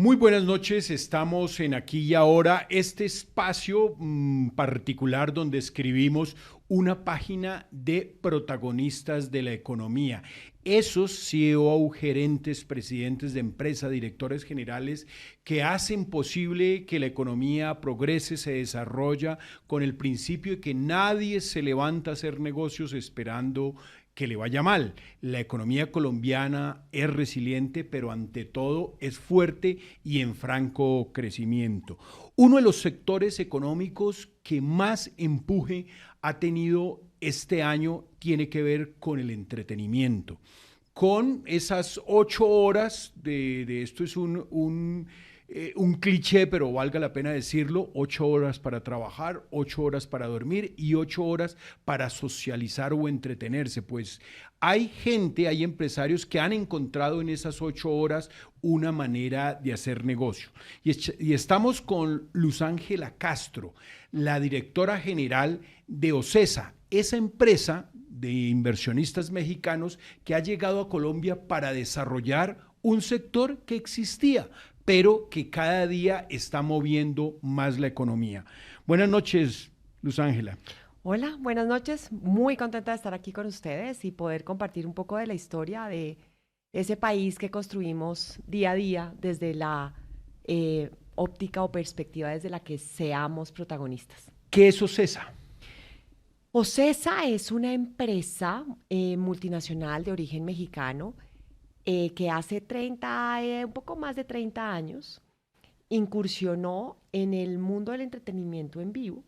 Muy buenas noches, estamos en Aquí y Ahora, este espacio particular donde escribimos una página de protagonistas de la economía. Esos CEO, gerentes, presidentes de empresa, directores generales que hacen posible que la economía progrese, se desarrolla con el principio de que nadie se levanta a hacer negocios esperando que le vaya mal. La economía colombiana es resiliente, pero ante todo es fuerte y en franco crecimiento. Uno de los sectores económicos que más empuje ha tenido este año tiene que ver con el entretenimiento, con esas 8 horas esto es un cliché, pero valga la pena decirlo, 8 horas para trabajar, 8 horas para dormir y 8 horas para socializar o entretenerse. Pues hay gente, hay empresarios que han encontrado en esas 8 horas una manera de hacer negocio. Y estamos con Luz Ángela Castro, la directora general de OCESA, esa empresa de inversionistas mexicanos que ha llegado a Colombia para desarrollar un sector que existía, pero que cada día está moviendo más la economía. Buenas noches, Luz Ángela. Hola, buenas noches. Muy contenta de estar aquí con ustedes y poder compartir un poco de la historia de ese país que construimos día a día desde la óptica o perspectiva desde la que seamos protagonistas. ¿Qué es OCESA? OCESA es una empresa multinacional de origen mexicano que hace un poco más de 30 años incursionó en el mundo del entretenimiento en vivo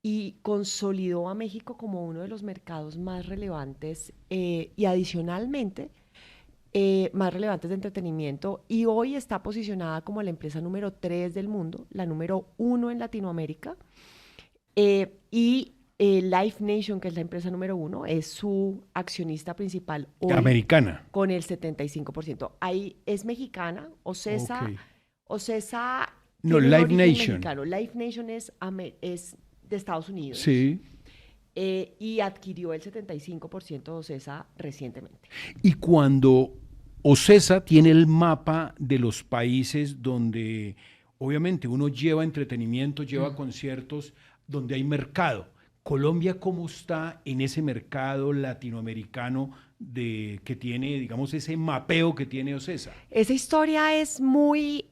y consolidó a México como uno de los mercados más relevantes y adicionalmente más relevantes de entretenimiento, y hoy está posicionada como la empresa número 3 del mundo, la número 1 en Latinoamérica, y Live Nation, que es la empresa número 1, es su accionista principal hoy Americana. con el 75%. Ahí es mexicana, Ok. OCESA No, tiene un Live origen Nation. mexicano. Live Nation es de Estados Unidos Sí. y adquirió el 75% de OCESA recientemente. Y cuando OCESA tiene el mapa de los países donde obviamente uno lleva entretenimiento, lleva conciertos, donde hay mercado. Colombia, ¿cómo está en ese mercado latinoamericano que tiene, digamos, ese mapeo que tiene OCESA? Esa historia es muy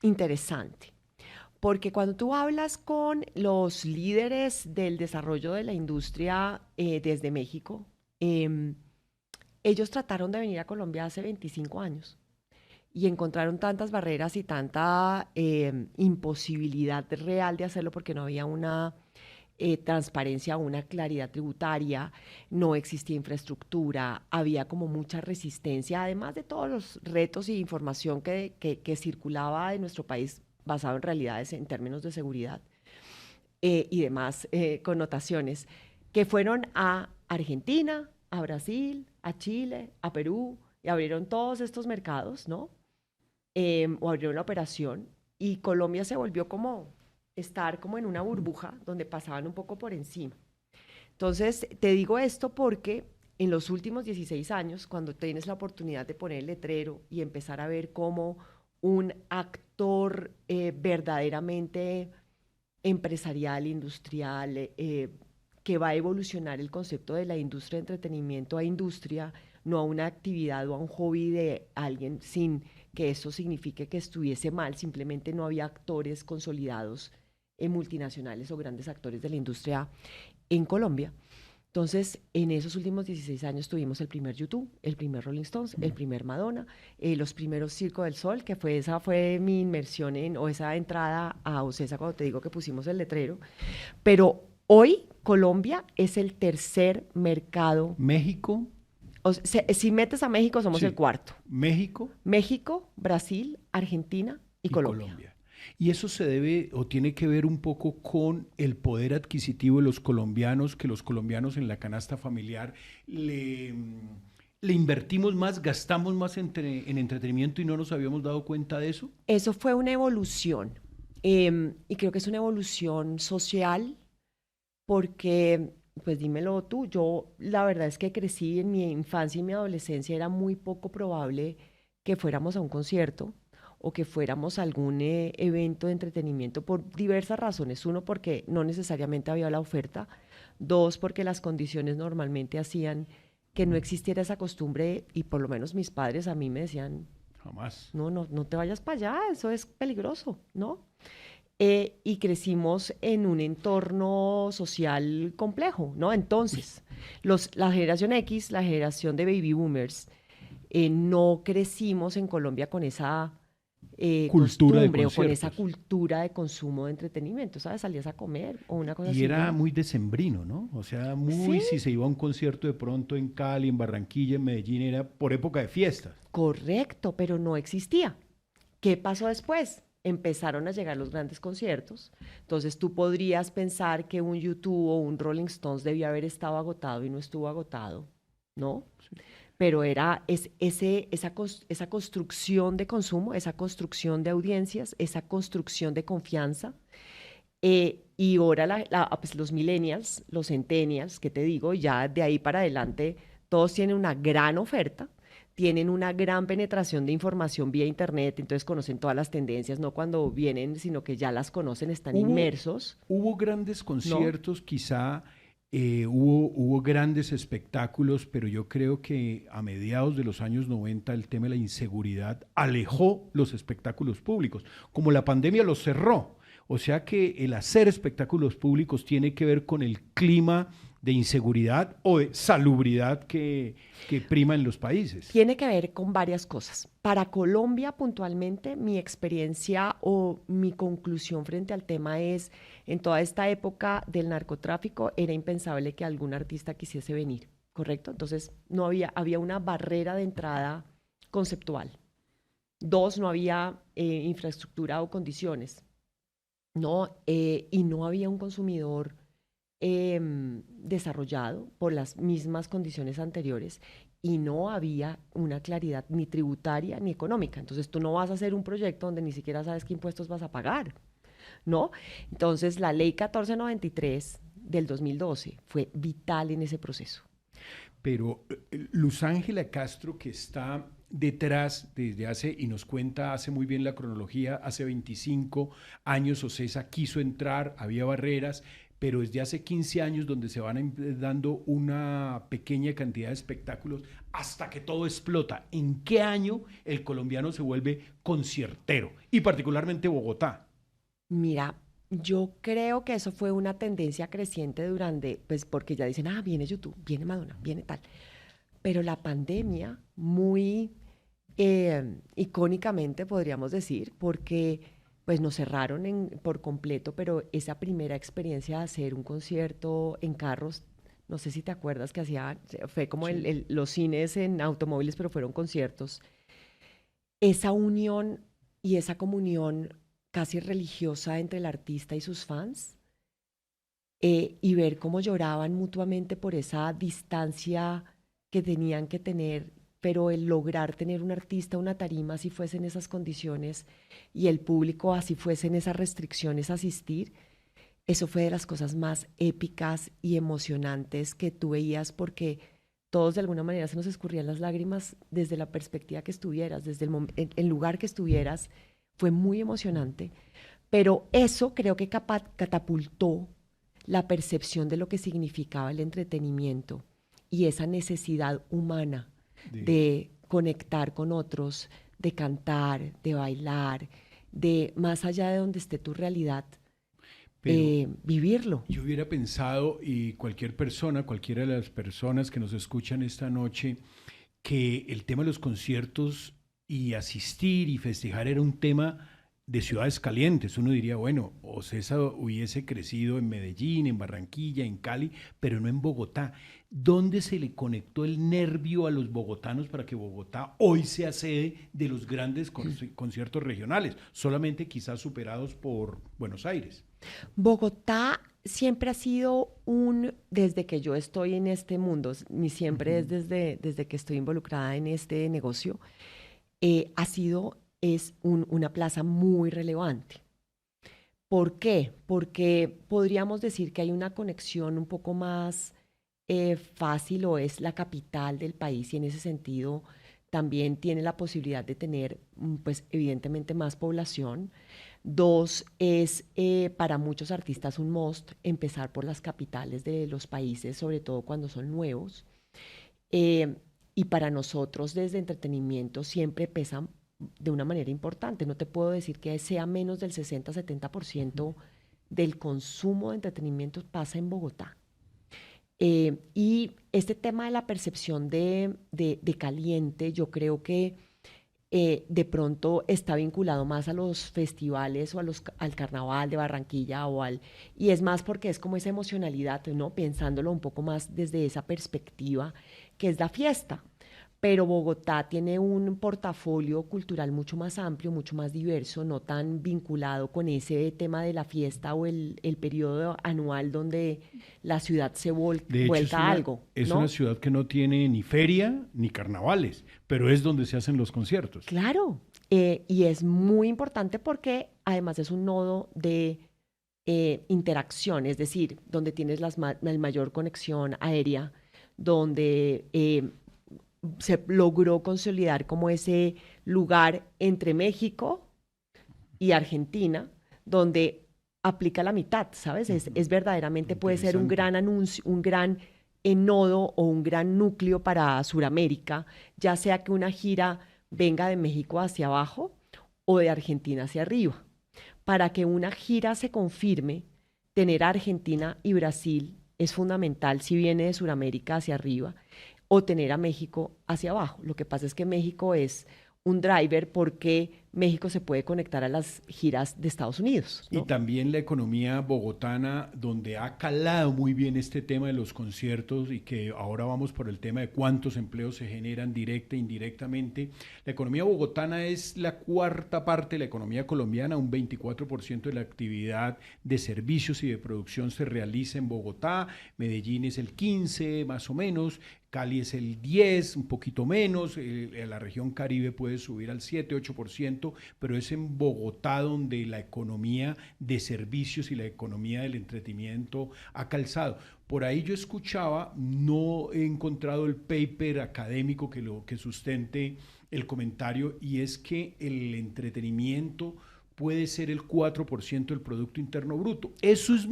interesante, porque cuando tú hablas con los líderes del desarrollo de la industria desde México, ellos trataron de venir a Colombia hace 25 años y encontraron tantas barreras y tanta imposibilidad real de hacerlo porque no había una transparencia, una claridad tributaria, no existía infraestructura, había como mucha resistencia, además de todos los retos y información que circulaba de nuestro país basado en realidades en términos de seguridad y demás connotaciones, que fueron a Argentina, a Brasil, a Chile, a Perú, y abrieron todos estos mercados, ¿no? O abrieron la operación, y Colombia se volvió como estar como en una burbuja donde pasaban un poco por encima. Entonces, te digo esto porque en los últimos 16 años, cuando tienes la oportunidad de poner el letrero y empezar a ver cómo un actor verdaderamente empresarial, industrial, que va a evolucionar el concepto de la industria de entretenimiento a industria, no a una actividad o a un hobby de alguien, sin que eso signifique que estuviese mal, simplemente no había actores consolidados multinacionales o grandes actores de la industria en Colombia. Entonces, en esos últimos 16 años tuvimos el primer YouTube, el primer Rolling Stones, el primer Madonna, los primeros Circo del Sol, esa fue mi inmersión o esa entrada a OCESA cuando te digo que pusimos el letrero. Pero hoy Colombia es el tercer mercado. México, Si metes a México, somos el sí. cuarto. México México, Brasil, Argentina y y Colombia. Colombia. Y eso se debe o tiene que ver un poco con el poder adquisitivo de los colombianos, que los colombianos en la canasta familiar le invertimos más, gastamos más en entretenimiento y no nos habíamos dado cuenta de eso. Eso fue una evolución, y creo que es una evolución social porque, pues dímelo tú, yo la verdad es que crecí en mi infancia y mi adolescencia, era muy poco probable que fuéramos a un concierto o que fuéramos a algún evento de entretenimiento por diversas razones. Uno, porque no necesariamente había la oferta. Dos, porque las condiciones normalmente hacían que no existiera esa costumbre y por lo menos mis padres a mí me decían, Jamás. no te vayas para allá, eso es peligroso, ¿no? Y crecimos en un entorno social complejo, ¿no? Entonces, la generación X, la generación de baby boomers, no crecimos en Colombia con esa Cultura de costumbre o con esa conciertos. cultura de consumo de entretenimiento, ¿sabes? Salías a comer o una cosa Y así, era ¿no? muy decembrino, ¿no? O sea, Sí, muy, si se iba a un concierto de pronto en Cali, en Barranquilla, en Medellín, era por época de fiestas. correcto, pero no existía. ¿Qué pasó después? Empezaron a llegar los grandes conciertos. Entonces tú podrías pensar que un YouTube o un Rolling Stones debía haber estado agotado y no estuvo agotado, ¿no? Pero esa construcción de consumo, esa construcción de audiencias, esa construcción de confianza. Y ahora pues los millennials, los centennials, que te digo, ya de ahí para adelante, todos tienen una gran oferta, tienen una gran penetración de información vía internet, entonces conocen todas las tendencias, no cuando vienen, sino que ya las conocen, están Hubo, inmersos, hubo grandes ¿no? conciertos, quizá hubo grandes espectáculos, pero yo creo que a mediados de los años 90 el tema de la inseguridad alejó los espectáculos públicos, como la pandemia los cerró. O sea que el hacer espectáculos públicos tiene que ver con el clima de inseguridad o de salubridad que prima en los países. Tiene que ver con varias cosas. Para Colombia, puntualmente, mi experiencia o mi conclusión frente al tema es, en toda esta época del narcotráfico, era impensable que algún artista quisiese venir, ¿correcto? Entonces, no había una barrera de entrada conceptual. Dos, no había infraestructura o condiciones, ¿no? Y no había un consumidor desarrollado por las mismas condiciones anteriores y no había una claridad ni tributaria ni económica. Entonces tú no vas a hacer un proyecto donde ni siquiera sabes qué impuestos vas a pagar, ¿no? Entonces la ley 1493 del 2012 fue vital en ese proceso. Pero Luz Ángela Castro, que está detrás desde hace, y nos cuenta, hace muy bien la cronología, hace 25 años OCESA quiso entrar, había barreras, pero desde hace 15 años donde se van dando una pequeña cantidad de espectáculos hasta que todo explota. ¿En qué año el colombiano se vuelve conciertero? Y particularmente Bogotá. Mira, yo creo que eso fue una tendencia creciente durante, pues porque ya dicen, viene YouTube, viene Madonna, viene tal. Pero la pandemia, muy icónicamente podríamos decir, porque pues nos cerraron por completo, pero esa primera experiencia de hacer un concierto en carros, no sé si te acuerdas que hacía, fue como Sí. los cines en automóviles, pero fueron conciertos. Esa unión y esa comunión casi religiosa entre el artista y sus fans, y ver cómo lloraban mutuamente por esa distancia que tenían que tener, pero el lograr tener un artista, una tarima, así fuese en esas condiciones, y el público, así fuese en esas restricciones, asistir, eso fue de las cosas más épicas y emocionantes que tú veías, porque todos de alguna manera se nos escurrían las lágrimas desde la perspectiva que estuvieras, desde el lugar que estuvieras, fue muy emocionante, pero eso creo que catapultó la percepción de lo que significaba el entretenimiento y esa necesidad humana De, de conectar con otros, de cantar, de bailar, de más allá de donde esté tu realidad, pero vivirlo. yo hubiera pensado, y cualquier persona, cualquiera de las personas que nos escuchan esta noche, que el tema de los conciertos y asistir y festejar era un tema de ciudades calientes. Uno diría, bueno, Ocesa hubiese crecido en Medellín, en Barranquilla, en Cali, pero no en Bogotá. ¿Dónde se le conectó el nervio a los bogotanos para que Bogotá hoy sea sede de los grandes conciertos regionales, solamente quizás superados por Buenos Aires? Bogotá siempre ha sido desde que yo estoy en este mundo, ni siempre es Ujú. desde que estoy involucrada en este negocio, es una plaza muy relevante. ¿Por qué? Porque podríamos decir que hay una conexión un poco más fácil o es la capital del país y en ese sentido también tiene la posibilidad de tener, pues evidentemente más población. Dos, es para muchos artistas un must empezar por las capitales de los países, sobre todo cuando son nuevos. Eh, y para nosotros desde entretenimiento siempre pesan de una manera importante. No te puedo decir que sea menos del 60-70% del consumo de entretenimiento pasa en Bogotá. Y este tema de la percepción de caliente, yo creo que de pronto está vinculado más a los festivales o al carnaval de Barranquilla y es más porque es como esa emocionalidad, ¿no? Pensándolo un poco más desde esa perspectiva que es la fiesta. Pero Bogotá tiene un portafolio cultural mucho más amplio, mucho más diverso, no tan vinculado con ese tema de la fiesta o el periodo anual donde la ciudad se De hecho, vuelca a algo, es una ¿no? ciudad que no tiene ni feria ni carnavales, pero es donde se hacen los conciertos. Claro, y es muy importante porque además es un nodo de interacción, es decir, donde tienes la mayor conexión aérea, donde se logró consolidar como ese lugar entre México y Argentina, donde aplica la mitad, ¿sabes? Es verdaderamente puede ser un Interesante. gran anuncio, un gran nodo o un gran núcleo para Sudamérica, ya sea que una gira venga de México hacia abajo o de Argentina hacia arriba. Para que una gira se confirme, tener a Argentina y Brasil es fundamental si viene de Sudamérica hacia arriba o tener a México hacia abajo. Lo que pasa es que México es un driver porque México se puede conectar a las giras de Estados Unidos, Y ¿no? también la economía bogotana, donde ha calado muy bien este tema de los conciertos y que ahora vamos por el tema de cuántos empleos se generan directa e indirectamente. La economía bogotana es la cuarta parte de la economía colombiana, un 24% de la actividad de servicios y de producción se realiza en Bogotá, Medellín es el 15 más o menos, Cali es el 10, un poquito menos, la región Caribe puede subir al 7-8%, pero es en Bogotá donde la economía de servicios y la economía del entretenimiento ha calzado. Por ahí yo escuchaba, no he encontrado el paper académico que sustente el comentario, y es que el entretenimiento puede ser el 4% del Producto Interno Bruto.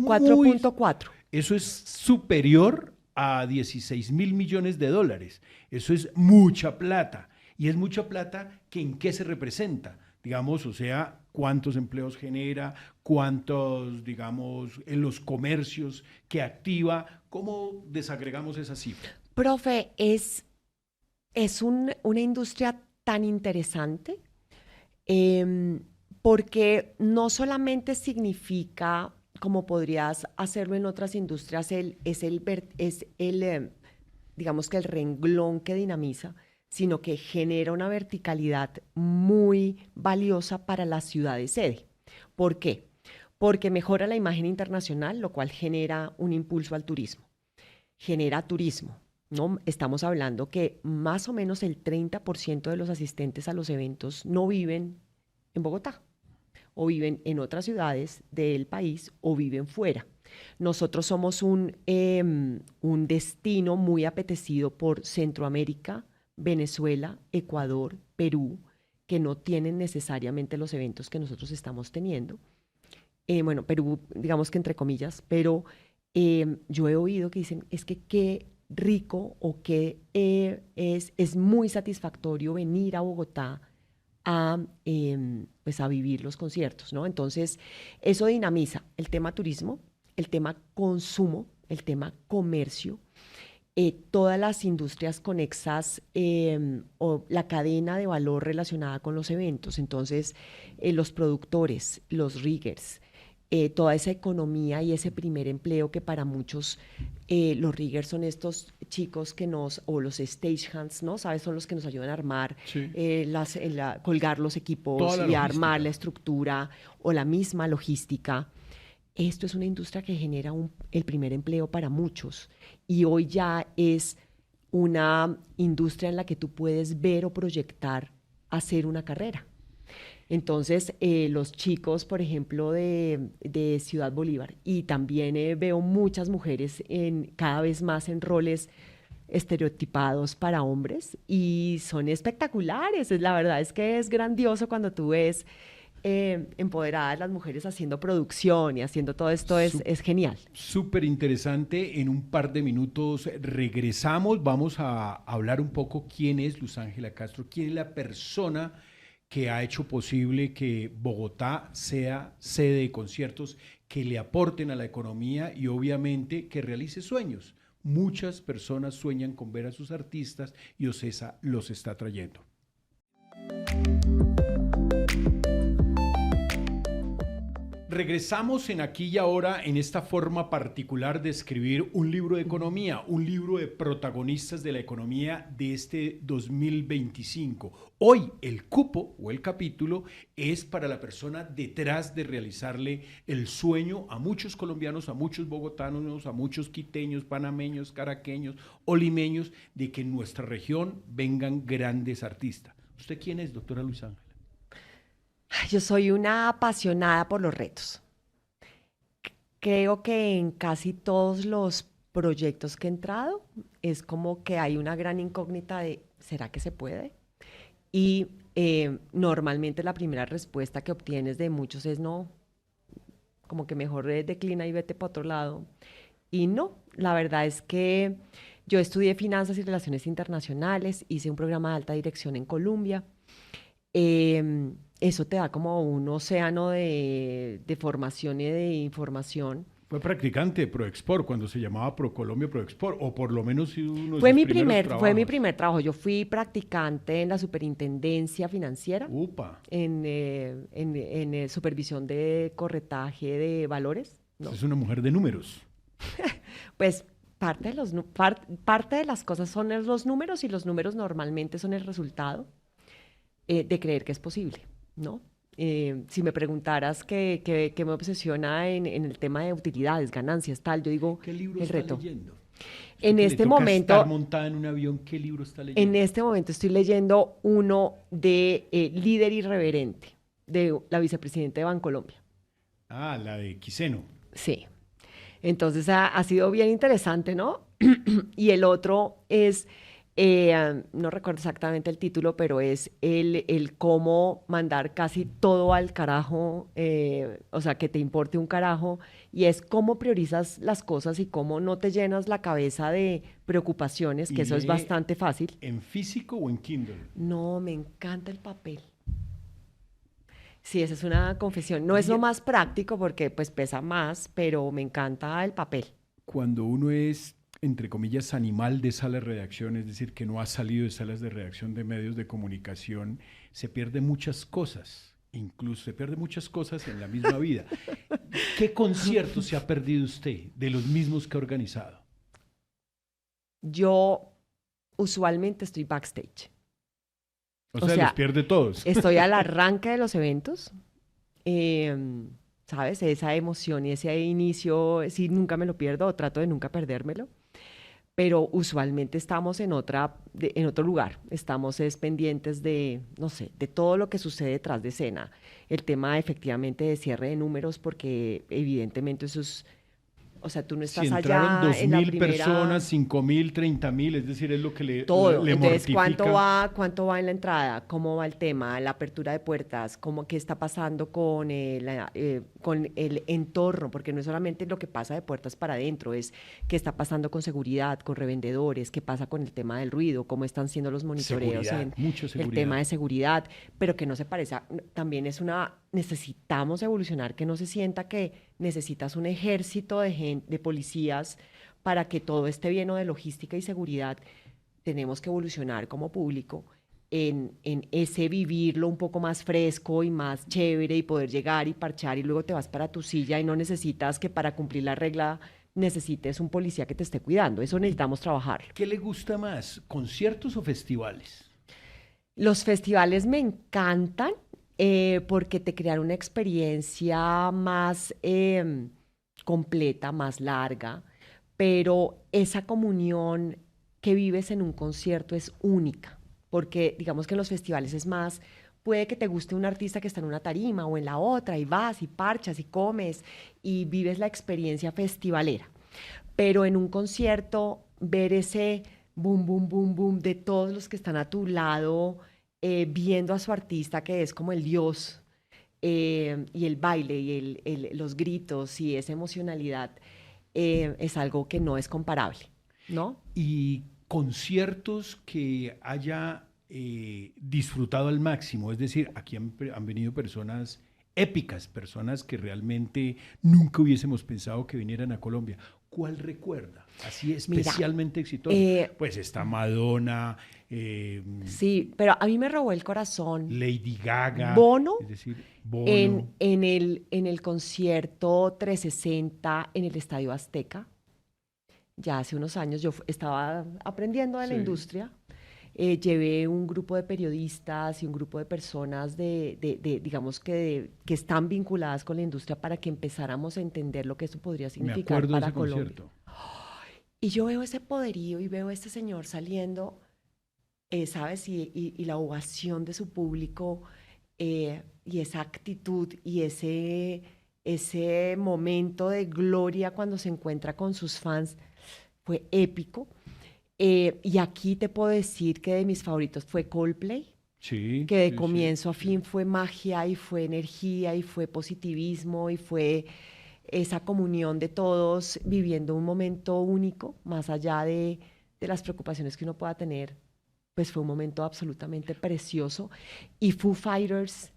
Cuatro punto cuatro. Eso es superior a 16.000 millones de dólares. Eso es mucha plata. Y es mucha plata que en qué se representa, digamos, o sea, cuántos empleos genera, cuántos, digamos, en los comercios que activa, ¿cómo desagregamos esa cifra? Profe, una industria tan interesante em, porque no solamente significa, como podrías hacerlo en otras industrias, digamos que el renglón que dinamiza, sino que genera una verticalidad muy valiosa para las ciudades sede. ¿Por qué? Porque mejora la imagen internacional, lo cual genera un impulso al turismo. Genera turismo, ¿no? Estamos hablando que más o menos el 30% de los asistentes a los eventos no viven en Bogotá, o viven en otras ciudades del país o viven fuera. Nosotros somos un destino muy apetecido por Centroamérica, Venezuela, Ecuador, Perú, que no tienen necesariamente los eventos que nosotros estamos teniendo. Bueno, Perú, digamos que entre comillas, pero yo he oído que dicen, es que qué rico o que es muy satisfactorio venir a Bogotá pues a vivir los conciertos, ¿no? Entonces, eso dinamiza el tema turismo, el tema consumo, el tema comercio, todas las industrias conexas o la cadena de valor relacionada con los eventos. Entonces, los productores, los riggers, toda esa economía y ese primer empleo que para muchos los riggers son estos chicos o los stagehands, ¿no? ¿Sabes? Son los que nos ayudan a armar, Sí. colgar los Toda equipos la y a armar logística. la estructura o la misma logística. Esto es una industria que genera el primer empleo para muchos y hoy ya es una industria en la que tú puedes ver o proyectar hacer una carrera. Entonces, los chicos, por ejemplo, de Ciudad Bolívar, y también veo muchas mujeres cada vez más en roles estereotipados para hombres y son espectaculares. La verdad es que es grandioso cuando tú ves empoderadas las mujeres haciendo producción y haciendo todo esto, es genial. Súper interesante. En un par de minutos regresamos. Vamos a hablar un poco quién es Luz Ángela Castro, quién es la persona que ha hecho posible que Bogotá sea sede de conciertos que le aporten a la economía y obviamente que realice sueños. Muchas personas sueñan con ver a sus artistas y OCESA los está trayendo. Regresamos en Aquí y Ahora en esta forma particular de escribir un libro de economía, un libro de protagonistas de la economía de este 2025. Hoy el cupo o el capítulo es para la persona detrás de realizarle el sueño a muchos colombianos, a muchos bogotanos, a muchos quiteños, panameños, caraqueños, olimeños, de que en nuestra región vengan grandes artistas. ¿Usted quién es, doctora Luz Ángela? Yo soy una apasionada por los retos. Creo que en casi todos los proyectos que he entrado es como que hay una gran incógnita de ¿será que se puede? Y normalmente la primera respuesta que obtienes de muchos es no, como que mejor declina y vete para otro lado. Y no, la verdad es que yo estudié finanzas y relaciones internacionales, hice un programa de alta dirección en Colombia. Eso te da como un océano de formación y de información. Fue practicante de ProExport cuando se llamaba ProColombia ProExport, o por lo menos uno de Fue sus mi primeros trabajos. fue mi primer trabajo. Yo fui practicante en la Superintendencia Financiera, Upa. en supervisión de corretaje de valores, ¿no? Es una mujer de números. Pues parte de las cosas son los números y los números normalmente son el resultado de creer que es posible, ¿no? Si me preguntaras qué me obsesiona en el tema de utilidades, ganancias, tal, yo digo ¿Qué libro el está reto. leyendo? En Que este le toca momento, estar montada en un avión, ¿qué libro está leyendo? en este momento estoy leyendo uno de Líder Irreverente, de la vicepresidenta de Bancolombia. Ah, la de Quiseno. Sí. Entonces ha sido bien interesante, ¿no? Y el otro es, no recuerdo exactamente el título, pero es el cómo mandar casi todo al carajo, o sea, que te importe un carajo, y es cómo priorizas las cosas y cómo no te llenas la cabeza de preocupaciones, ¿Y que eso es lee bastante fácil. en físico o en Kindle? No, me encanta el papel. Sí, esa es una confesión. No es lo Y más práctico porque pues pesa más, pero me encanta el papel. cuando uno es, entre comillas, animal de sala de redacción, es decir, que no ha salido de salas de redacción de medios de comunicación, se pierde muchas cosas, incluso se pierde muchas cosas en la misma vida. ¿Qué conciertos se ha perdido usted de los mismos que ha organizado? Yo usualmente estoy backstage. O sea, los pierde todos. Estoy al arranque de los eventos, ¿sabes? Esa emoción y ese inicio, sí, nunca me lo pierdo o trato de nunca perdérmelo, pero usualmente estamos en otro lugar, estamos pendientes de, no sé, de todo lo que sucede detrás de escena. El tema efectivamente de cierre de números, porque evidentemente eso es, o sea, tú no estás Si entraron allá en la 2.000 primera... personas, 5.000, 30.000, es decir, es lo que le Todo. Entonces, mortifica. ¿cuánto va en la entrada? ¿Cómo va el tema? La apertura de puertas, qué está pasando con el entorno, porque no es solamente lo que pasa de puertas para adentro, es qué está pasando con seguridad, con revendedores, qué pasa con el tema del ruido, cómo están siendo los monitoreos Seguridad, mucha el seguridad. tema de seguridad, pero que no se parece también necesitamos evolucionar, que no se sienta que necesitas un ejército de policías para que todo esté bien, o de logística y seguridad. Tenemos que evolucionar como público en ese vivirlo un poco más fresco y más chévere y poder llegar y parchar y luego te vas para tu silla y no necesitas que para cumplir la regla necesites un policía que te esté cuidando. Eso necesitamos trabajar. ¿Qué le gusta más, conciertos o festivales? Los festivales me encantan porque te crean una experiencia más completa, más larga, pero esa comunión que vives en un concierto es única, porque digamos que en los festivales es más, puede que te guste un artista que está en una tarima o en la otra y vas y parchas y comes y vives la experiencia festivalera, pero en un concierto ver ese boom, boom, boom, boom, de todos los que están a tu lado, viendo a su artista que es como el dios, y el baile y los gritos y esa emocionalidad, es algo que no es comparable, ¿no? Y conciertos que haya disfrutado al máximo, es decir, aquí han venido personas épicas, personas que realmente nunca hubiésemos pensado que vinieran a Colombia. ¿Cuál recuerda? Así Mira, especialmente exitoso. Pues está Madonna, sí, pero a mí me robó el corazón Lady Gaga, Bono es decir, Bono. en el concierto 360 en el Estadio Azteca. Ya hace unos años yo estaba aprendiendo de la Sí, industria. Llevé un grupo de periodistas y un grupo de personas digamos que están vinculadas con la industria para que empezáramos a entender lo que esto podría me significar acuerdo de ese para Colombia. concierto. Y yo veo ese poderío y veo a este señor saliendo, ¿sabes? Y la ovación de su público, y esa actitud y ese momento de gloria cuando se encuentra con sus fans fue épico. Y aquí te puedo decir que de mis favoritos fue Coldplay, Sí, que de sí, sí, comienzo a sí. fin fue magia y fue energía y fue positivismo y fue esa comunión de todos viviendo un momento único, más allá de las preocupaciones que uno pueda tener, pues fue un momento absolutamente precioso. Y Foo Fighters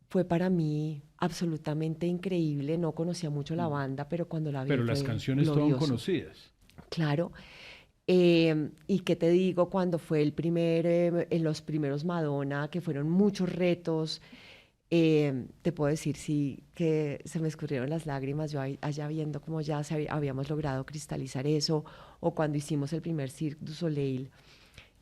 fue para mí absolutamente increíble. No conocía mucho la banda, pero cuando la vi Pero las fue canciones todas glorioso. conocidas. Claro. Y qué te digo, cuando fue en los primeros Madonna, que fueron muchos retos, te puedo decir, sí, que se me escurrieron las lágrimas, yo allá viendo cómo ya habíamos logrado cristalizar eso, o cuando hicimos el primer Cirque du Soleil,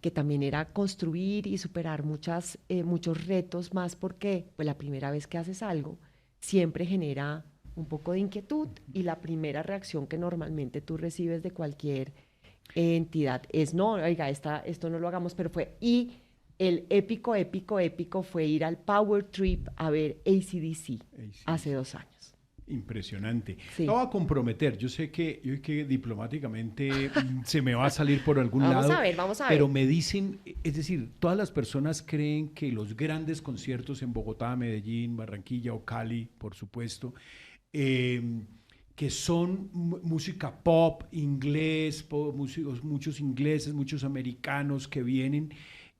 que también era construir y superar muchos retos más, porque pues, la primera vez que haces algo siempre genera un poco de inquietud, y la primera reacción que normalmente tú recibes de cualquier entidad es: no, oiga, esto no lo hagamos, pero fue. Y el épico, épico, épico fue ir al Power Trip a ver AC/DC hace AC/DC. 2 años. Impresionante. Me Sí. voy a comprometer. Yo sé que diplomáticamente se me va a salir por algún lado, Vamos a pero ver. me dicen, es decir, todas las personas creen que los grandes conciertos en Bogotá, Medellín, Barranquilla o Cali, por supuesto, eh, que son música pop, inglés, músicos, muchos ingleses, muchos americanos que vienen,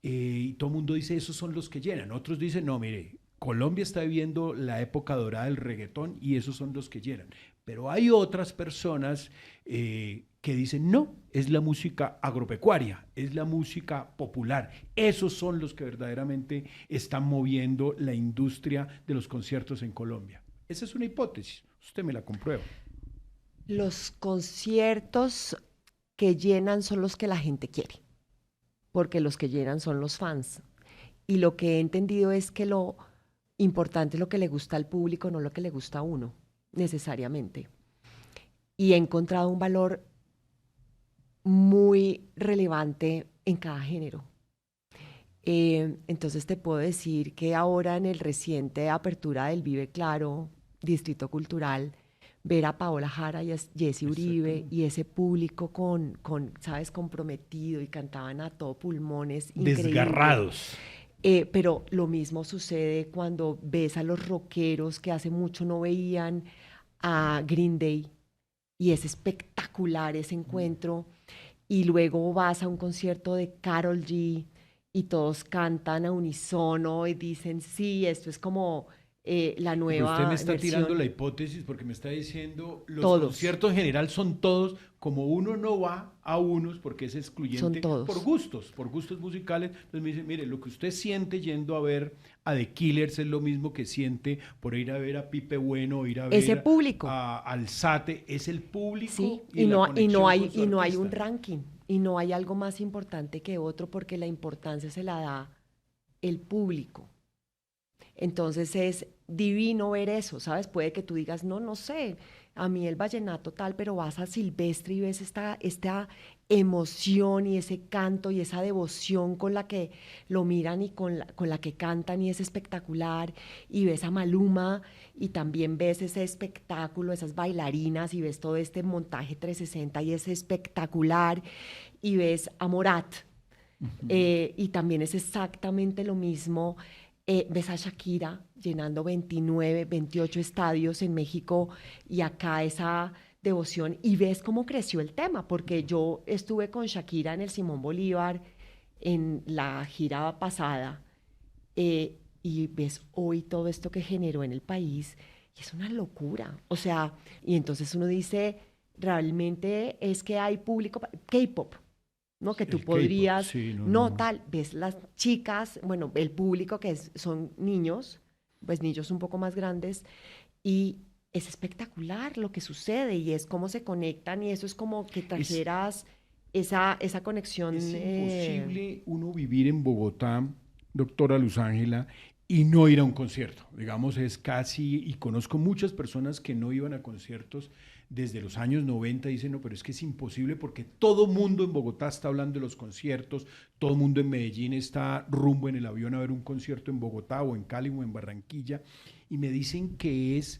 y todo el mundo dice, esos son los que llenan. Otros dicen, no, mire, Colombia está viviendo la época dorada del reggaetón y esos son los que llenan. Pero hay otras personas que dicen, no, es la música agropecuaria, es la música popular. Esos son los que verdaderamente están moviendo la industria de los conciertos en Colombia. Esa es una hipótesis, usted me la comprueba. Los conciertos que llenan son los que la gente quiere, porque los que llenan son los fans. Y lo que he entendido es que lo importante es lo que le gusta al público, no lo que le gusta a uno, necesariamente. Y he encontrado un valor muy relevante en cada género. Entonces te puedo decir que ahora en el reciente apertura del Vive Claro, Distrito Cultural, ver a Paola Jara y a Jesse Uribe y Exactamente. ese público ¿sabes?, comprometido, y cantaban a todo pulmones, increíble. Desgarrados. Pero lo mismo sucede cuando ves a los rockeros que hace mucho no veían, a Green Day, y es espectacular ese encuentro. Y luego vas a un concierto de Karol G y todos cantan a unisono y dicen, sí, esto es como la Sí, pero usted me nueva está tirando la versión. hipótesis porque me está diciendo los Todos, conciertos en general son todos, como uno no va a unos porque es son excluyente todos. por gustos musicales. Entonces me dice, mire, lo que usted siente yendo a ver a The Killers es lo mismo que siente por ir a ver a Pipe Bueno o ir a Ese ver público, al Sate, es el ¿sí? público y Y la no, conexión con su y no hay un artista. ranking, y no hay algo más importante que otro, porque la importancia se la da el público. Entonces es divino ver eso, ¿sabes? Puede que tú digas, no, no sé, a mí el vallenato tal, pero vas a Silvestre y ves esta emoción y ese canto y esa devoción con la que lo miran y con la que cantan y es espectacular. Y ves a Maluma y también ves ese espectáculo, esas bailarinas y ves todo este montaje 360 y es espectacular. Y ves a Morat y también es exactamente lo mismo. Ves a Shakira llenando 29, 28 estadios en México y acá esa devoción y ves cómo creció el tema, porque yo estuve con Shakira en el Simón Bolívar en la gira pasada y ves hoy todo esto que generó en el país y es una locura. O sea, y entonces uno dice, realmente es que hay público, K-pop, ¿no? Que tú El K-pop, podrías, sí, no, no, no no. tal, ves las chicas, bueno, el público son niños, pues niños un poco más grandes, y es espectacular lo que sucede y es cómo se conectan y eso es como que Es, trajeras esa conexión. es imposible uno vivir en Bogotá, doctora Luz Ángela, y no ir a un concierto. Digamos, es casi, y conozco muchas personas que no iban a conciertos desde los años 90, dicen, no, pero es que es imposible porque todo mundo en Bogotá está hablando de los conciertos, todo mundo en Medellín está rumbo en el avión a ver un concierto en Bogotá o en Cali o en Barranquilla, y me dicen que es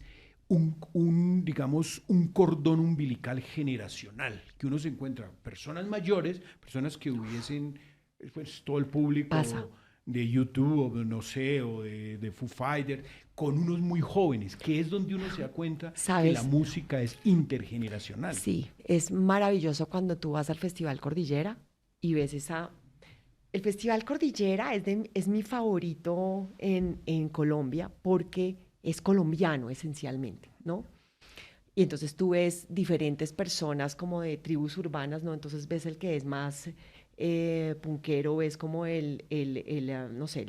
digamos, un cordón umbilical generacional, que uno se encuentra personas mayores, personas que hubiesen, pues todo el Pasa, público de YouTube, o no sé, o de Foo Fighters, con unos muy jóvenes, que es donde uno se da cuenta que la ¿sabes? música es intergeneracional. Sí, es maravilloso cuando tú vas al Festival Cordillera y ves esa. El Festival Cordillera es mi favorito en Colombia porque es colombiano esencialmente, ¿no? Y entonces tú ves diferentes personas como de tribus urbanas, ¿no? Entonces ves el que es más punkero, ves como no sé,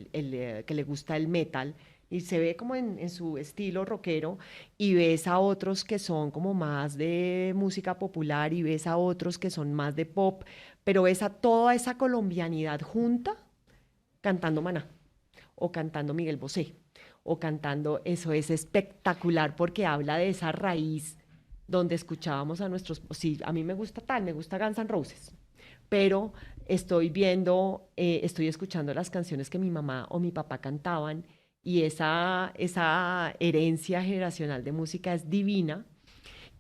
que le gusta el metal y se ve como en su estilo rockero y ves a otros que son como más de música popular y ves a otros que son más de pop, pero ves a toda esa colombianidad junta cantando Maná o cantando Miguel Bosé o cantando, eso es espectacular porque habla de esa raíz donde escuchábamos a nuestros, sí, a mí me gusta tal, me gusta Guns N' Roses, pero estoy escuchando las canciones que mi mamá o mi papá cantaban y esa herencia generacional de música es divina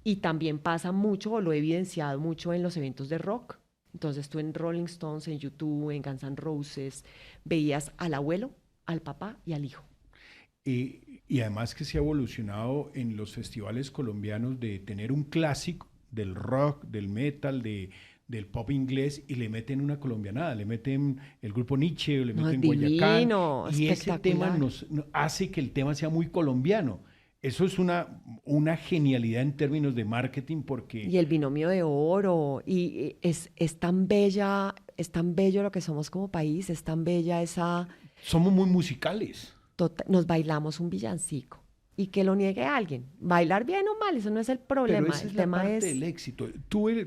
y también pasa mucho, o lo he evidenciado mucho en los eventos de rock. Entonces tú en Rolling Stones, en YouTube, en Guns N' Roses, veías al abuelo, al papá y al hijo. Y además que se ha evolucionado en los festivales colombianos de tener un clásico del rock, del metal, del pop inglés y le meten una colombianada, le meten el grupo Nietzsche, o le No, es meten Guayacán divino, y ese tema espectacular. hace que el tema sea muy colombiano. Eso es una genialidad en términos de marketing porque Y el binomio de oro, y es tan bella, es tan bello lo que somos como país, es tan bella esa, somos muy musicales. nos bailamos un villancico. Y que lo niegue a alguien. Bailar bien o mal, eso no es el Pero problema. esa El es la tema parte del es, éxito. Tuve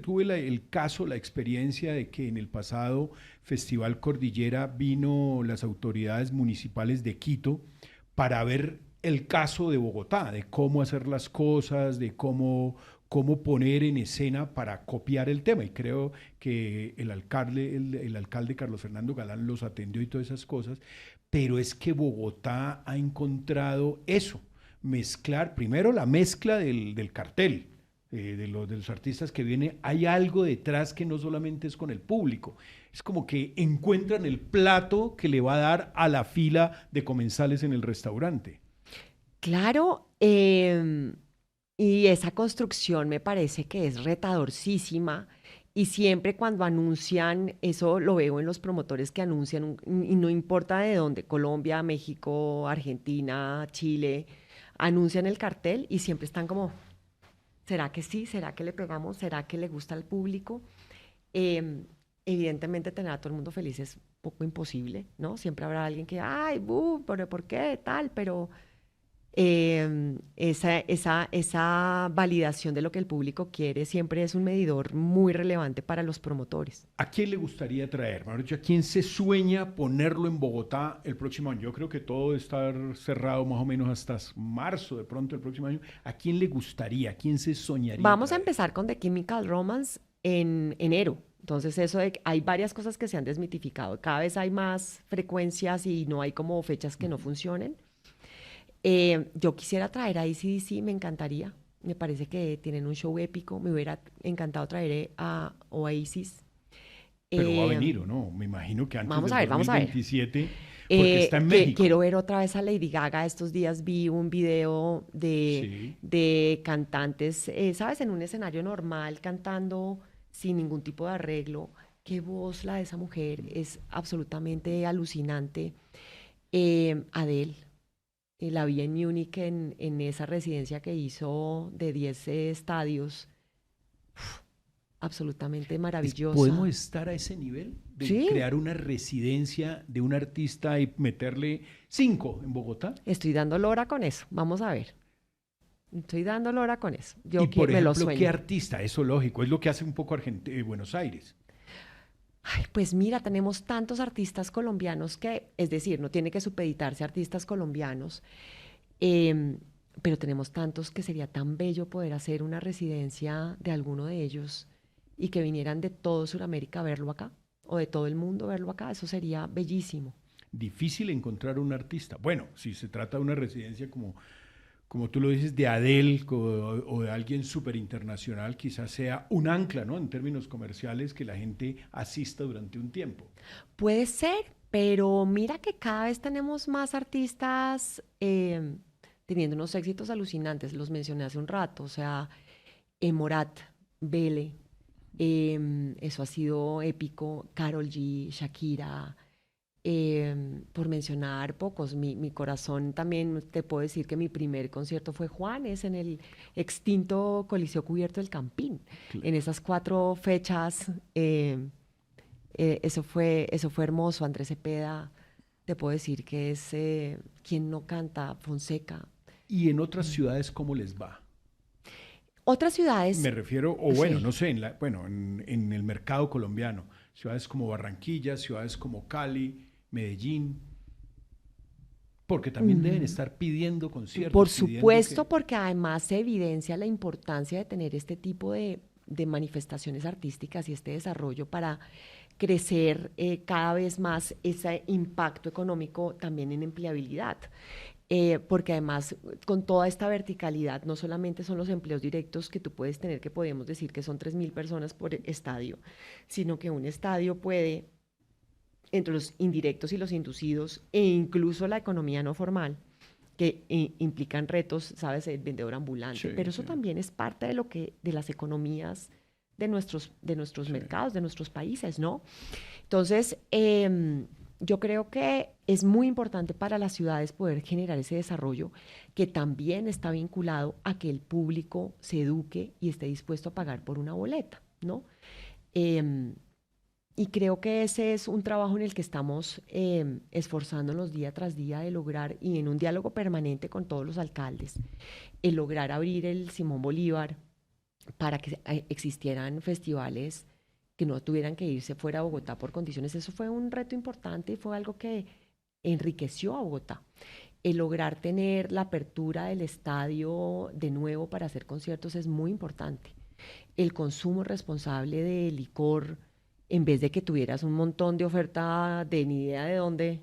el caso, la experiencia de que en el pasado Festival Cordillera vino las autoridades municipales de Quito para ver el caso de Bogotá, de cómo hacer las cosas, de cómo poner en escena para copiar el tema. Y creo que el alcalde Carlos Fernando Galán los atendió y todas esas cosas. Pero es que Bogotá ha encontrado eso mezclar, primero la mezcla del cartel, de los artistas que vienen, hay algo detrás que no solamente es con el público, es como que encuentran el plato que le va a dar a la fila de comensales en el restaurante. claro, y esa construcción me parece que es retadorcísima. Y siempre cuando anuncian, eso lo veo en los promotores que anuncian, y no importa de dónde, Colombia, México, Argentina, Chile, anuncian el cartel y siempre están como, ¿será que sí? ¿Será que le pegamos? ¿Será que le gusta al público? Em, Evidentemente tener a todo el mundo feliz es un poco imposible, ¿no? Siempre habrá alguien que, ay, ¿pero por qué? Tal, pero Esa validación de lo que el público quiere siempre es un medidor muy relevante para los promotores. ¿A quién le gustaría traer? Mejor dicho, ¿a quién se sueña ponerlo en Bogotá el próximo año? Yo creo que todo debe estar cerrado más o menos hasta marzo de pronto el próximo año. ¿A quién le gustaría? ¿A quién se soñaría Vamos a traer? empezar con The Chemical Romance en enero. Entonces, hay varias cosas que se han desmitificado. Cada vez hay más frecuencias y no hay como fechas que no funcionen. Yo quisiera traer a AC/DC, me encantaría. Me parece que tienen un show épico. Me hubiera encantado traer a Oasis. Pero va a Eh, venir o no, me imagino que antes Vamos del a ver, vamos a ver. 2027, porque está en Quiero México. ver otra vez a Lady Gaga. Estos días vi un video Sí. de cantantes, ¿sabes? En un escenario normal, cantando sin ningún tipo de arreglo. Qué voz la de esa mujer, es absolutamente alucinante. Adele, la vi en Múnich en esa residencia que hizo de 10 estadios, absolutamente ¿Podemos maravillosa. estar a ese nivel de Sí, crear una residencia de un artista y meterle 5 en Bogotá? estoy dando lora con eso. Vamos a ver. Estoy dando lora con eso. Y Yo que por me lo ejemplo, ¿qué sueño. artista? Eso lógico, es lo que hace un poco Buenos Aires. Ay, pues mira, tenemos tantos artistas colombianos que, es decir, no tiene que supeditarse a artistas colombianos, em, pero tenemos tantos que sería tan bello poder hacer una residencia de alguno de ellos y que vinieran de todo Sudamérica a verlo acá, o de todo el mundo a verlo acá. Eso sería bellísimo. Difícil encontrar un artista. Bueno, si se trata de una residencia como tú lo dices, de Adele o de alguien súper internacional, quizás sea un ancla, ¿no? En términos comerciales, que la gente asista durante un tiempo. Puede ser, pero mira que cada vez tenemos más artistas teniendo unos éxitos alucinantes. Los mencioné hace un rato, o sea, Morat, Bele, eso ha sido épico. Karol G, Shakira, por mencionar pocos. Mi corazón también, te puedo decir que mi primer concierto fue Juanes en el extinto Coliseo Cubierto del Campín. En esas 4 fechas, eso fue hermoso. Andrés Cepeda, te puedo decir que es quien no canta, Fonseca. Y en otras ciudades, ¿cómo les va? Otras ciudades, Me refiero, o bueno, sí. no sé, en el mercado colombiano, ciudades como Barranquilla, ciudades como Cali, Medellín, porque también deben mm, estar pidiendo Por conciertos, pidiendo supuesto, que... porque además se evidencia la importancia de tener este tipo de manifestaciones artísticas y este desarrollo para crecer cada vez más ese impacto económico también en empleabilidad. Porque además con toda esta verticalidad no solamente son los empleos directos que tú puedes tener, que podemos decir que son 3.000 personas por estadio, sino que un estadio puede, entre los indirectos y los inducidos, e incluso la economía no formal, que implican retos, sabes, el vendedor ambulante, Sí, pero eso sí, también es parte de lo que, de las economías de nuestros sí. mercados, de nuestros países, ¿no? Entonces, yo creo que es muy importante para las ciudades poder generar ese desarrollo que también está vinculado a que el público se eduque y esté dispuesto a pagar por una boleta, ¿no? Em, y creo que ese es un trabajo en el que estamos esforzándonos día tras día de lograr, y en un diálogo permanente con todos los alcaldes, el lograr abrir el Simón Bolívar para que existieran festivales que no tuvieran que irse fuera a Bogotá por condiciones. Eso fue un reto importante y fue algo que enriqueció a Bogotá. El lograr tener la apertura del estadio de nuevo para hacer conciertos es muy importante. El consumo responsable de licor, en vez de que tuvieras un montón de oferta de ni idea de dónde,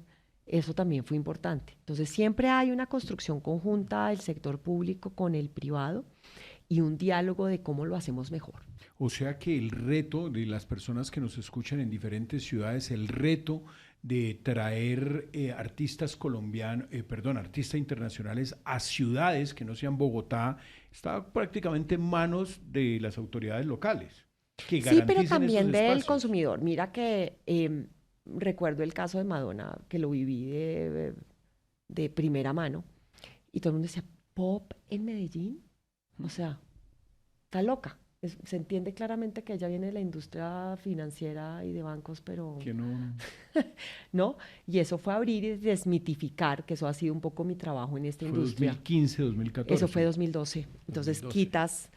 eso también fue importante. Entonces siempre hay una construcción conjunta del sector público con el privado y un diálogo de cómo lo hacemos mejor. O sea que el reto de las personas que nos escuchan en diferentes ciudades, el reto de traer artistas colombianos, perdón, artistas internacionales a ciudades que no sean Bogotá, está prácticamente en manos de las autoridades locales, que Sí, pero garanticen esos también del espacios. consumidor. Mira que recuerdo el caso de Madonna, que lo viví de primera mano, y todo el mundo decía, pop en Medellín, o sea, está loca. Se entiende claramente que ella viene de la industria financiera y de bancos, pero Que no. ¿no? Y eso fue abrir y desmitificar, que eso ha sido un poco mi trabajo en esta Fue industria. 2015, Eso fue 2014. 2012. Entonces 2012. quitas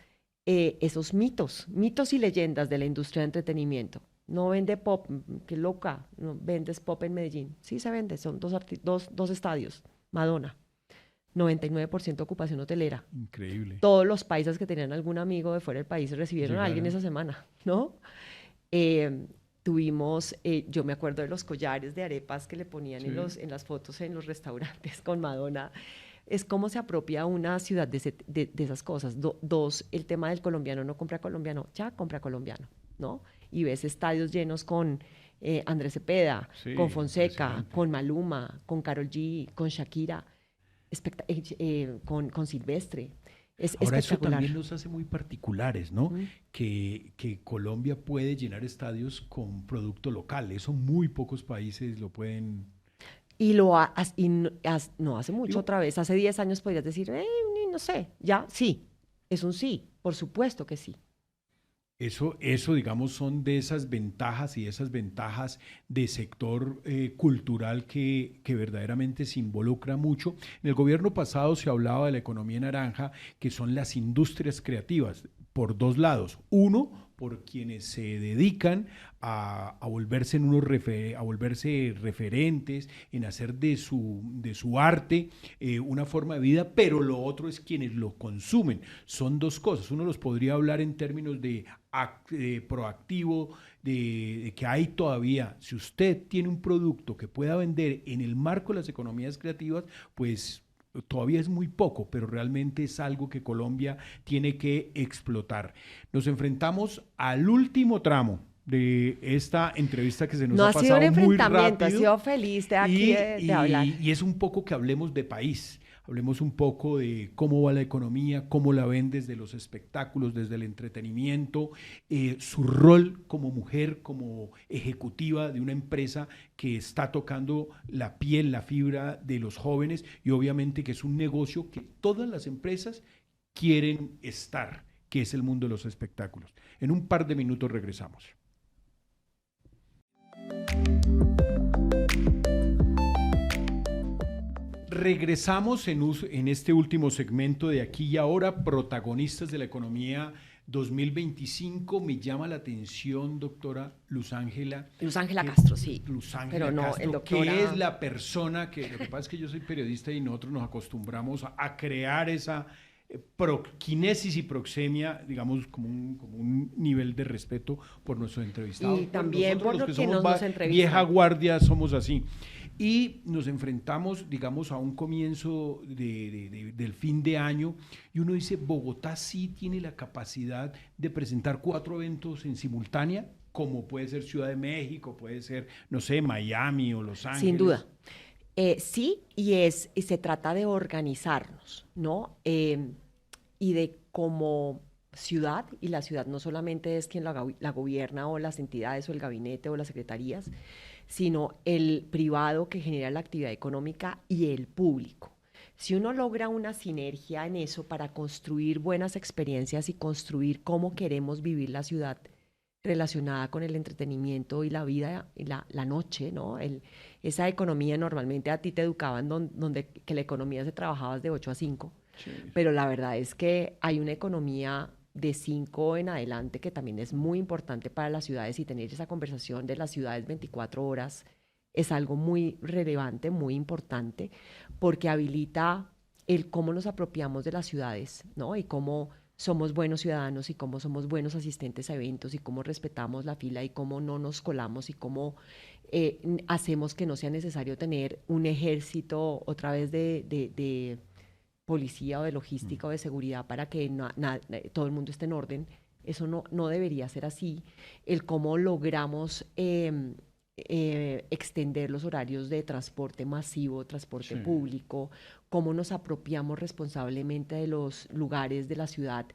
esos mitos y leyendas de la industria de entretenimiento. No vende pop, qué loca, no vendes pop en Medellín. Sí se vende, son dos estadios, Madonna, 99% ocupación hotelera. Increíble. Todos los paisas que tenían algún amigo de fuera del país recibieron a alguien Llegaron. esa semana, ¿no? Eh, tuvimos, yo me acuerdo de los collares de arepas que le ponían Sí. en las fotos en los restaurantes con Madonna. Es como se apropia una ciudad de esas cosas. Dos, el tema del colombiano no compra colombiano, ya compra colombiano, ¿no? Y ves estadios llenos con Andrés Cepeda, con Sí, Fonseca, impresionante. con Maluma, con Karol G, con Shakira, con Silvestre. Es Ahora, eso espectacular. también nos hace muy particulares, ¿no? Mm. Que Colombia puede llenar estadios con producto local. Eso muy pocos países lo pueden. Y no hace mucho Digo, otra vez, hace 10 años podrías decir, no sé, ya, sí, es un sí, por supuesto que sí. eso, digamos, son de esas ventajas y esas ventajas de sector cultural que verdaderamente se involucra mucho. En el gobierno pasado se hablaba de la economía naranja, que son las industrias creativas, por dos lados. Uno, por quienes se dedican a volverse, a volverse referentes, en hacer de su arte una forma de vida, pero lo otro es quienes lo consumen. Son dos cosas. Uno los podría hablar en términos de proactivo, de que hay todavía, si usted tiene un producto que pueda vender en el marco de las economías creativas, pues todavía es muy poco, pero realmente es algo que Colombia tiene que explotar. Nos enfrentamos al último tramo de esta entrevista que se nos No ha ha sido un pasado muy enfrentamiento, ha rápido sido feliz de aquí de hablar. y es un poco que hablemos de país. Hablemos un poco de cómo va la economía, cómo la ven desde los espectáculos, desde el entretenimiento, su rol como mujer, como ejecutiva de una empresa que está tocando la piel, la fibra de los jóvenes y obviamente que es un negocio que todas las empresas quieren estar, que es el mundo de los espectáculos. En un par de minutos regresamos. Regresamos en este último segmento de Aquí y Ahora, protagonistas de la economía 2025. Me llama la atención, doctora Luz Ángela, Luz Ángela que Castro, sí, Luz pero Ángela no, el Castro, que es doctora... la persona que, lo que pasa es que yo soy periodista y nosotros nos acostumbramos a crear esa quinesis y proxemia, digamos, como un nivel de respeto por nuestros entrevistados. Y Bueno, también nosotros por los lo que que somos nos vieja entrevistan. guardia somos así. Y nos enfrentamos, digamos, a un comienzo del fin de año y uno dice, Bogotá sí tiene la capacidad de presentar 4 eventos en simultánea, como puede ser Ciudad de México, puede ser, no sé, Miami o Los Sin Ángeles. duda. Sí, y se trata de organizarnos, ¿no? Y de como ciudad, y la ciudad no solamente es quien la gobierna o las entidades o el gabinete o las secretarías, sino el privado que genera la actividad económica y el público. Si uno logra una sinergia en eso para construir buenas experiencias y construir cómo queremos vivir la ciudad relacionada con el entretenimiento y la vida, y la noche, ¿no? Esa economía normalmente a ti te educaban donde que la economía se trabajaba de 8 a 5, Sí, pero la verdad es que hay una economía de 5 en adelante que también es muy importante para las ciudades y tener esa conversación de las ciudades 24 horas es algo muy relevante, muy importante, porque habilita el cómo nos apropiamos de las ciudades, ¿no? Y cómo somos buenos ciudadanos y cómo somos buenos asistentes a eventos y cómo respetamos la fila y cómo no nos colamos y cómo hacemos que no sea necesario tener un ejército otra vez de policía o de logística o de seguridad para que todo el mundo esté en orden. Eso no debería ser así. El cómo logramos extender los horarios de transporte masivo, transporte sí. público, cómo nos apropiamos responsablemente de los lugares de la ciudad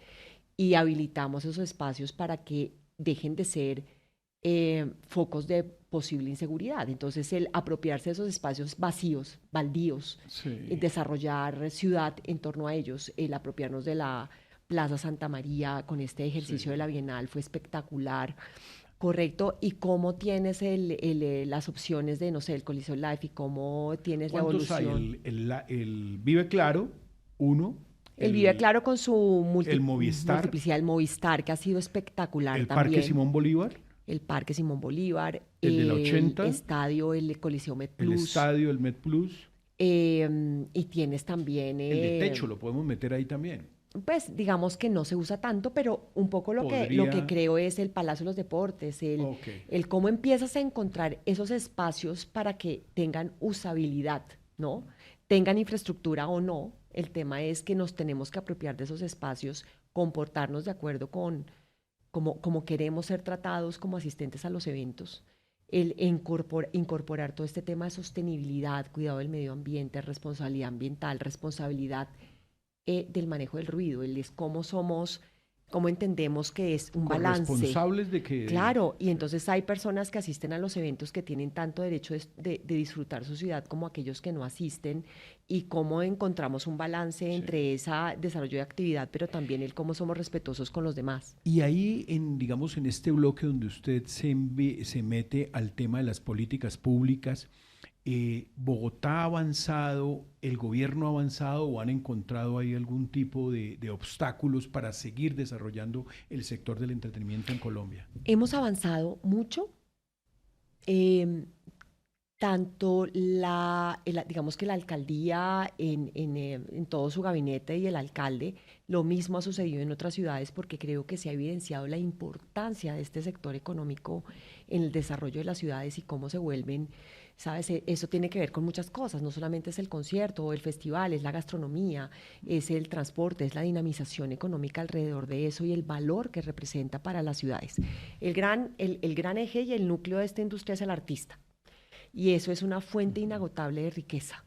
y habilitamos esos espacios para que dejen de ser focos de posible inseguridad. Entonces, el apropiarse de esos espacios vacíos, baldíos, Sí. desarrollar ciudad en torno a ellos, el apropiarnos de la Plaza Santa María con este ejercicio Sí. de la Bienal fue espectacular. Correcto, y cómo tienes las opciones de, no sé, el Coliseo Life y cómo tienes la ¿Cuántos hay? evolución. El Vive Claro, uno, El Vive el, Claro con su el Movistar, multiplicidad, el Movistar, que ha sido espectacular el Parque también. Simón Bolívar, El Parque Simón Bolívar, el de la el 80, estadio, el Coliseo el MedPlus. estadio, el MedPlus, Y tienes también, el de techo, lo podemos meter ahí también. pues digamos que no se usa tanto, pero un poco lo que Podría, creo es el Palacio de los Deportes, ok, el cómo empiezas a encontrar esos espacios para que tengan usabilidad, ¿no? Tengan infraestructura o no. El tema es que nos tenemos que apropiar de esos espacios, comportarnos de acuerdo con como queremos ser tratados como asistentes a los eventos. El incorporar todo este tema de sostenibilidad, cuidado del medio ambiente, responsabilidad ambiental, responsabilidad del manejo del ruido, el es cómo somos, cómo entendemos que es un balance. corresponsables de que... Claro, y Sí. entonces hay personas que asisten a los eventos que tienen tanto derecho de disfrutar su ciudad como aquellos que no asisten, y cómo encontramos un balance Sí. entre ese desarrollo de actividad, pero también el cómo somos respetuosos con los demás. Y ahí, digamos, en este bloque donde usted se mete al tema de las políticas públicas, ¿Bogotá ha avanzado, el gobierno ha avanzado o han encontrado ahí algún tipo de obstáculos para seguir desarrollando el sector del entretenimiento en Colombia? Hemos avanzado mucho. em, Tanto digamos que la alcaldía en todo su gabinete y el alcalde, lo mismo ha sucedido en otras ciudades porque creo que se ha evidenciado la importancia de este sector económico en el desarrollo de las ciudades y cómo se vuelven, ¿sabes? Eso tiene que ver con muchas cosas, no solamente es el concierto o el festival, es la gastronomía, es el transporte, es la dinamización económica alrededor de eso y el valor que representa para las ciudades. El gran eje y el núcleo de esta industria es el artista. Y eso es una fuente Ujú. inagotable de riqueza,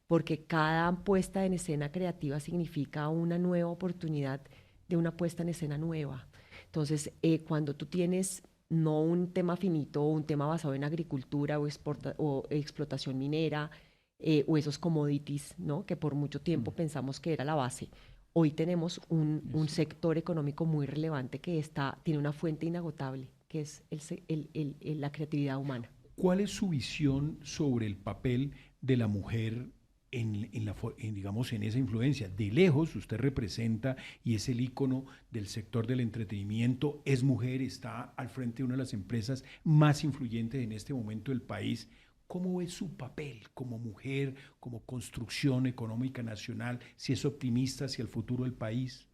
porque cada puesta en escena creativa significa una nueva oportunidad de una puesta en escena nueva. Entonces, cuando tú tienes no un tema finito o un tema basado en agricultura o explotación minera, o esos commodities, ¿no? Que por mucho tiempo Mm. pensamos que era la base. Hoy tenemos un Eso. sector económico muy relevante que tiene una fuente inagotable, que es la creatividad humana. ¿Cuál es su visión sobre el papel de la mujer digamos, en esa influencia? De lejos, usted representa y es el ícono del sector del entretenimiento, es mujer, está al frente de una de las empresas más influyentes en este momento del país. ¿Cómo es su papel como mujer, como construcción económica nacional? Si es optimista hacia el futuro del país.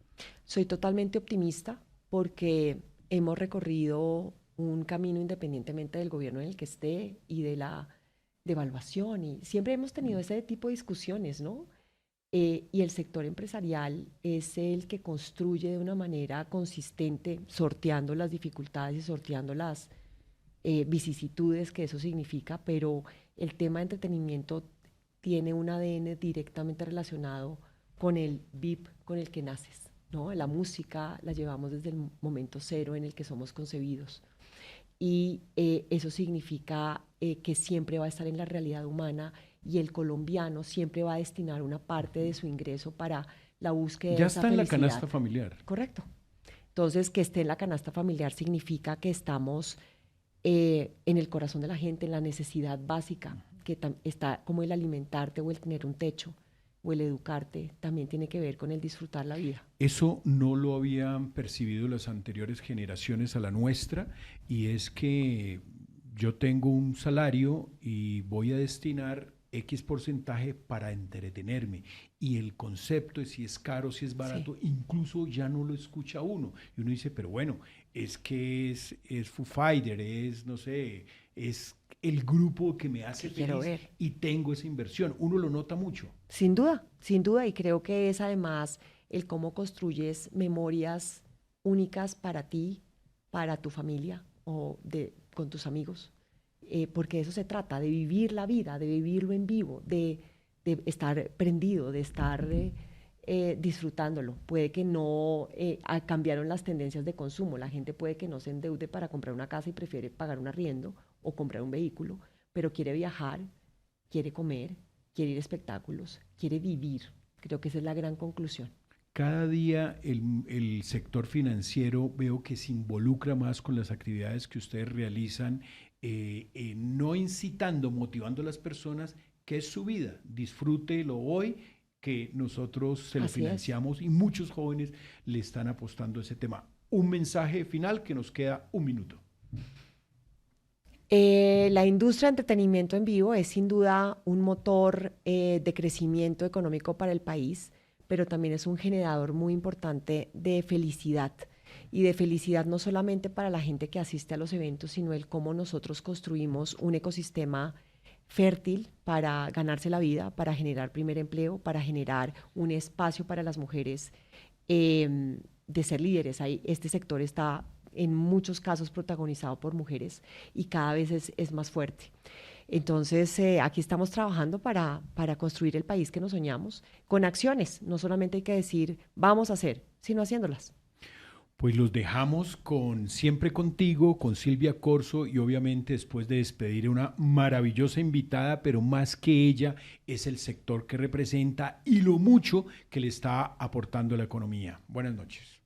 Soy totalmente optimista porque hemos recorrido un camino independientemente del gobierno en el que esté y de la devaluación, y siempre hemos tenido ese tipo de discusiones, ¿no? Y el sector empresarial es el que construye de una manera consistente, sorteando las dificultades y sorteando las vicisitudes que eso significa, pero el tema de entretenimiento tiene un ADN directamente relacionado con el VIP con el que naces, ¿no? La música la llevamos desde el momento cero en el que somos concebidos. Y eso significa que siempre va a estar en la realidad humana, y el colombiano siempre va a destinar una parte de su ingreso para la búsqueda de Ya esa está en la felicidad. canasta familiar. Correcto. Entonces, que esté en la canasta familiar significa que estamos en el corazón de la gente, en la necesidad básica, que está como el alimentarte o el tener un techo o el educarte, también tiene que ver con el disfrutar la vida. Eso no lo habían percibido las anteriores generaciones a la nuestra, y es que yo tengo un salario y voy a destinar X porcentaje para entretenerme, y el concepto de si es caro, si es Sí, barato, incluso ya no lo escucha uno. Y uno dice, pero bueno, es que es Foo Fighter, es, no sé, es el grupo que me hace que quiero feliz ver. y tengo esa inversión. Uno lo nota mucho. Sin duda, y creo que es además el cómo construyes memorias únicas para ti, para tu familia o con tus amigos, porque de eso se trata, de vivir la vida, de vivirlo en vivo, de estar prendido, de estar disfrutándolo. Puede que no cambiaron las tendencias de consumo, la gente puede que no se endeude para comprar una casa y prefiere pagar un arriendo o comprar un vehículo, pero quiere viajar, quiere comer, quiere ir a espectáculos, quiere vivir. Creo que esa es la gran conclusión. Cada día el sector financiero veo que se involucra más con las actividades que ustedes realizan, no incitando, motivando a las personas, que es su vida, disfrútelo hoy, que nosotros se lo Así es. financiamos y muchos jóvenes le están apostando a ese tema. Un mensaje final que nos queda un minuto. La industria de entretenimiento en vivo es sin duda un motor de crecimiento económico para el país, pero también es un generador muy importante de felicidad. Y de felicidad no solamente para la gente que asiste a los eventos, sino el cómo nosotros construimos un ecosistema fértil para ganarse la vida, para generar primer empleo, para generar un espacio para las mujeres de ser líderes. Este sector está en muchos casos protagonizado por mujeres y cada vez es más fuerte. Entonces, aquí estamos trabajando para construir el país que nos soñamos con acciones. No solamente hay que decir, vamos a hacer, sino haciéndolas. Pues los dejamos con Siempre Contigo, con Silvia Corso y obviamente después de despedir a una maravillosa invitada, pero más que ella es el sector que representa y lo mucho que le está aportando a la economía. Buenas noches.